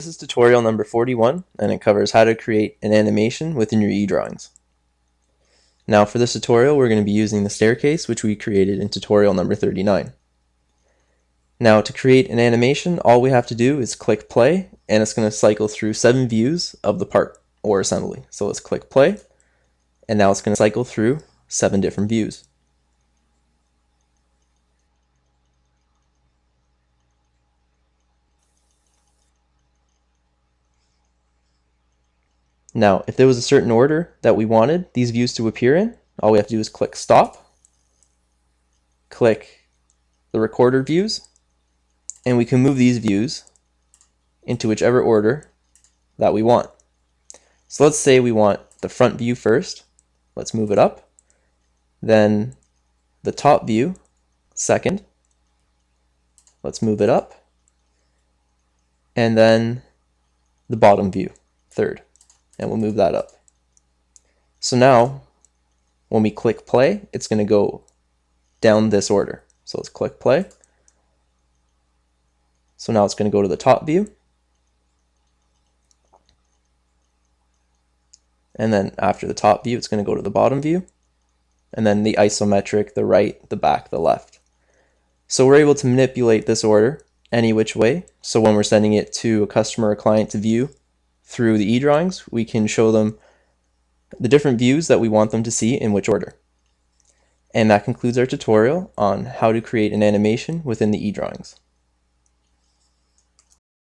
This is tutorial number 41, and it covers how to create an animation within your eDrawings. Now for this tutorial, we're going to be using the staircase, which we created in tutorial number 39. Now to create an animation, all we have to do is click play, and it's going to cycle through 7 views of the part or assembly. So let's click play, and now it's going to cycle through 7 different views. Now, if there was a certain order that we wanted these views to appear in, all we have to do is click stop, click the recorder views, and we can move these views into whichever order that we want. So let's say we want the front view first. Let's move it up. Then the top view second. Let's move it up. And then the bottom view third. And we'll move that up. So now, when we click play, it's going to go down this order. So let's click play. So now it's going to go to the top view. And then after the top view, it's going to go to the bottom view. And then the isometric, the right, the back, the left. So we're able to manipulate this order any which way. So when we're sending it to a customer or client to view through the eDrawings, we can show them the different views that we want them to see in which order. And that concludes our tutorial on how to create an animation within the eDrawings.